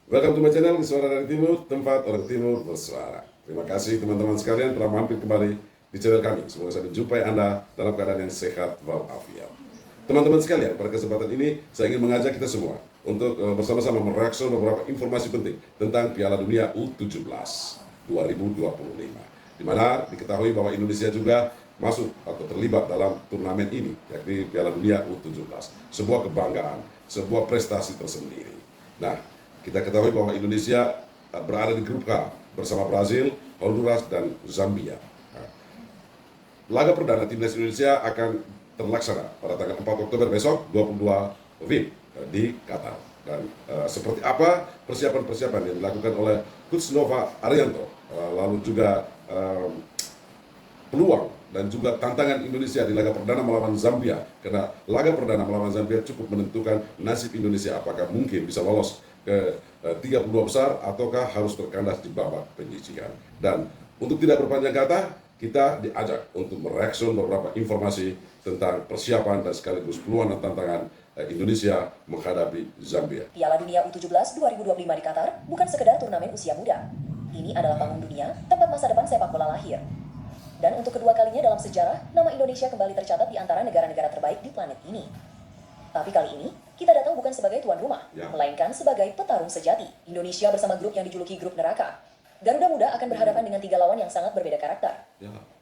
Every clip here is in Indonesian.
Welcome to my channel, Suara dari Timur, tempat orang Timur bersuara. Terima kasih teman-teman sekalian telah mampir kembali di channel kami. Semoga saya menjumpai Anda dalam keadaan yang sehat walafiat. Teman-teman sekalian, pada kesempatan ini saya ingin mengajak kita semua untuk bersama-sama mereaksi beberapa informasi penting tentang Piala Dunia U17 2025. Di mana diketahui bahwa Indonesia juga masuk atau terlibat dalam turnamen ini, yakni Piala Dunia U17. Sebuah kebanggaan, sebuah prestasi tersendiri. Nah, kita ketahui bahwa Indonesia berada di grup K bersama Brazil, Honduras, dan Zambia. Laga perdana timnas Indonesia akan terlaksana pada tanggal 4 Oktober besok, 22 WIB di Qatar. Dan seperti apa persiapan-persiapan yang dilakukan oleh Coach Nova Arianto, lalu juga peluang dan juga tantangan Indonesia di laga perdana melawan Zambia, karena laga perdana melawan Zambia cukup menentukan nasib Indonesia, apakah mungkin bisa lolos ke 32 besar ataukah harus terkandas di babak penyisihan. Dan untuk tidak berpanjang kata, kita diajak untuk mereaksi beberapa informasi tentang persiapan dan sekaligus peluang dan tantangan Indonesia menghadapi Zambia. Piala Dunia U17 2025 di Qatar bukan sekedar turnamen usia muda. Ini adalah panggung dunia, tempat masa depan sepak bola lahir. Dan untuk kedua kalinya dalam sejarah, nama Indonesia kembali tercatat di antara negara-negara terbaik di planet ini. Tapi kali ini, kita datang bukan sebagai tuan rumah, melainkan sebagai petarung sejati. Indonesia bersama grup yang dijuluki grup neraka. Garuda Muda akan berhadapan dengan 3 lawan yang sangat berbeda karakter.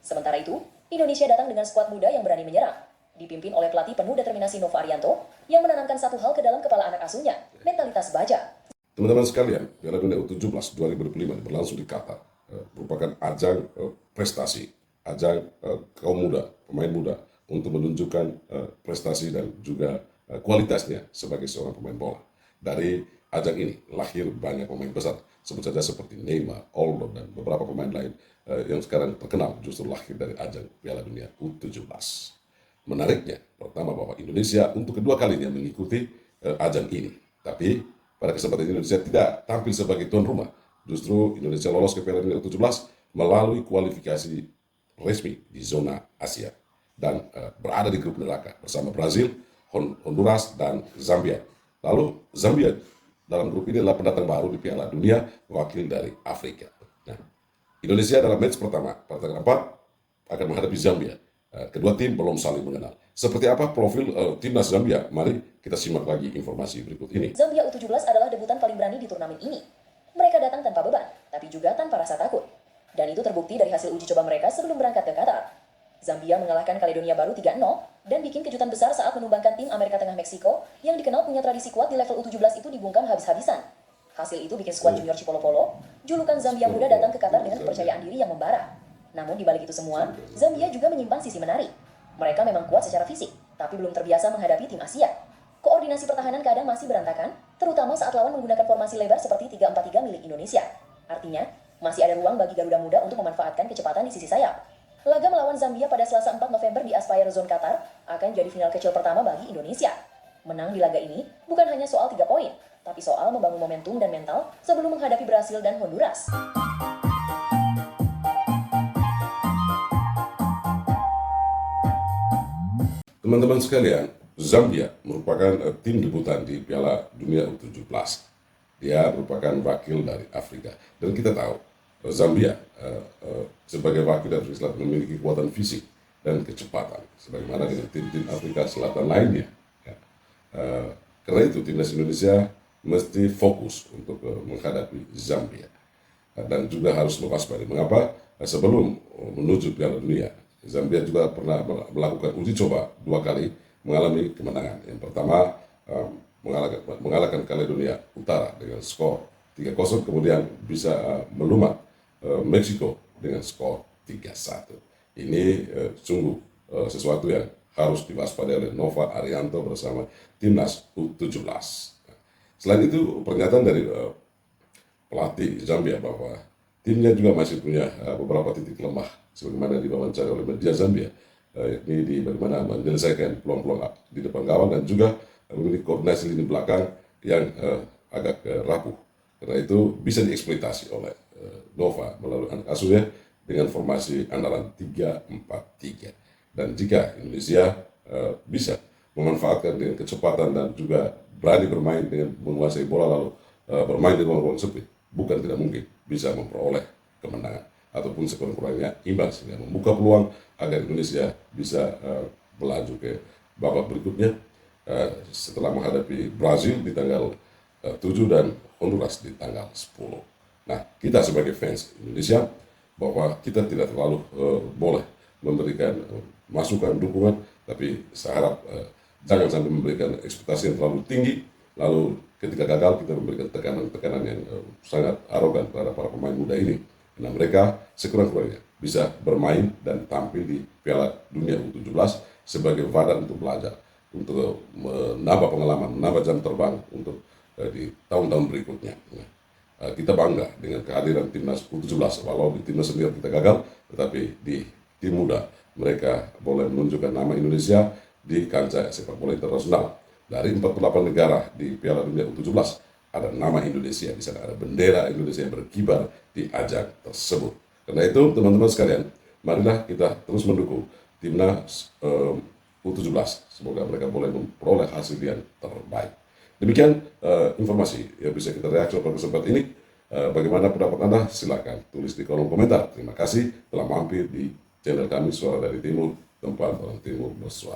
Sementara itu, Indonesia datang dengan skuad muda yang berani menyerang, dipimpin oleh pelatih penuh determinasi Nova Arianto, yang menanamkan satu hal ke dalam kepala anak asuhnya, mentalitas baja. Teman-teman sekalian, Piala Dunia U17 2025 berlangsung di Qatar, merupakan ajang prestasi, ajang kaum muda, pemain muda untuk menunjukkan prestasi dan juga kualitasnya sebagai seorang pemain bola. Dari ajang ini lahir banyak pemain besar, sebut saja seperti Neymar, Olmo, dan beberapa pemain lain yang sekarang terkenal justru lahir dari ajang Piala Dunia U17. Menariknya, pertama bahwa Indonesia untuk kedua kalinya mengikuti ajang ini. Tapi pada kesempatan Indonesia tidak tampil sebagai tuan rumah. Justru Indonesia lolos ke Piala Dunia U17 melalui kualifikasi resmi di zona Asia. Dan berada di grup neraka bersama Brazil, Honduras, dan Zambia. Lalu Zambia dalam grup ini adalah pendatang baru di Piala Dunia, wakil dari Afrika. Nah, Indonesia dalam match pertama pada tanggal 4 akan menghadapi Zambia. Kedua tim belum saling mengenal. Seperti apa profil timnas Zambia? Mari kita simak lagi informasi berikut ini. Zambia U17 adalah debutan paling berani di turnamen ini. Mereka datang tanpa beban, tapi juga tanpa rasa takut. Dan itu terbukti dari hasil uji coba mereka sebelum berangkat ke Qatar. Zambia mengalahkan Kaledonia Baru 3-0 dan bikin kejutan besar saat menumbangkan tim Amerika Tengah Meksiko yang dikenal punya tradisi kuat di level U17 itu dibungkam habis-habisan. Hasil itu bikin skuad junior Chipolo-Polo, julukan Zambia Muda, datang ke Qatar dengan kepercayaan diri yang membara. Namun di balik itu semua, Zambia juga menyimpan sisi menarik. Mereka memang kuat secara fisik, tapi belum terbiasa menghadapi tim Asia. Koordinasi pertahanan kadang masih berantakan, terutama saat lawan menggunakan formasi lebar seperti 3-4-3 milik Indonesia. Artinya, masih ada ruang bagi Garuda Muda untuk memanfaatkan kecepatan di sisi sayap. Laga melawan Zambia pada Selasa 4 November di Aspire Zone Qatar akan jadi final kecil pertama bagi Indonesia. Menang di laga ini bukan hanya soal 3 poin, tapi soal membangun momentum dan mental sebelum menghadapi Brasil dan Honduras. Teman-teman sekalian, Zambia merupakan tim debutan di Piala Dunia U17. Dia merupakan wakil dari Afrika. Dan kita tahu, Zambia sebagai wakil dari Afrika Selatan memiliki kekuatan fisik dan kecepatan, sebagaimana dengan tim-tim Afrika Selatan lainnya. Karena itu, timnas Indonesia mesti fokus untuk menghadapi Zambia. Dan juga harus mewaspadai. Mengapa? Sebelum menuju Piala Dunia, Zambia juga pernah melakukan uji coba 2 kali, mengalami kemenangan. Yang pertama, mengalahkan Kaledonia Utara dengan skor 3-0, kemudian bisa melumat Meksiko dengan skor 3-1. Ini sungguh sesuatu yang harus diwaspadai oleh Nova Arianto bersama timnas U17. Selain itu, pernyataan dari pelatih Zambia bahwa timnya juga masih punya beberapa titik lemah, sebagaimana diwawancara oleh media Zambia, yakni di bagaimana menyelesaikan peluang-peluang di depan gawang dan juga memiliki koordinasi lini belakang yang agak rapuh. Karena itu bisa dieksploitasi oleh Nova melalui anak asuhnya dengan formasi andalan 3-4-3. Dan jika Indonesia bisa memanfaatkan dengan kecepatan dan juga berani bermain dengan menguasai bola lalu bermain di ruang-ruang sempit, bukan tidak mungkin bisa memperoleh kemenangan ataupun sekurang-kurangnya imbang, sehingga membuka peluang agar Indonesia bisa melaju ke babak berikutnya setelah menghadapi Brazil di tanggal 7 dan Honduras di tanggal 10. Nah, kita sebagai fans Indonesia bahwa kita tidak terlalu boleh memberikan masukan, dukungan, tapi saya harap jangan sampai memberikan ekspektasi yang terlalu tinggi, lalu ketika gagal kita memberikan tekanan-tekanan yang sangat arogan terhadap para pemain muda ini. Karena mereka sekurang-kurangnya bisa bermain dan tampil di Piala Dunia U17 sebagai wadah untuk belajar, untuk menambah pengalaman, menambah jam terbang untuk di tahun-tahun berikutnya. Kita bangga dengan kehadiran timnas U17, walau di timnas sendiri kita gagal, tetapi di tim muda mereka boleh menunjukkan nama Indonesia di kancah sepak bola internasional. Dari 48 negara di Piala Dunia U17 ada nama Indonesia di sana, ada bendera Indonesia yang berkibar di ajang tersebut. Karena itu teman-teman sekalian, marilah kita terus mendukung timnas U17. Semoga mereka boleh memperoleh hasil yang terbaik. Demikian informasi yang bisa kita reaksi pada kesempatan ini. Bagaimana pendapat Anda? Silakan tulis di kolom komentar. Terima kasih telah mampir di channel kami Suara dari Timur, tempat orang Timur bersuara.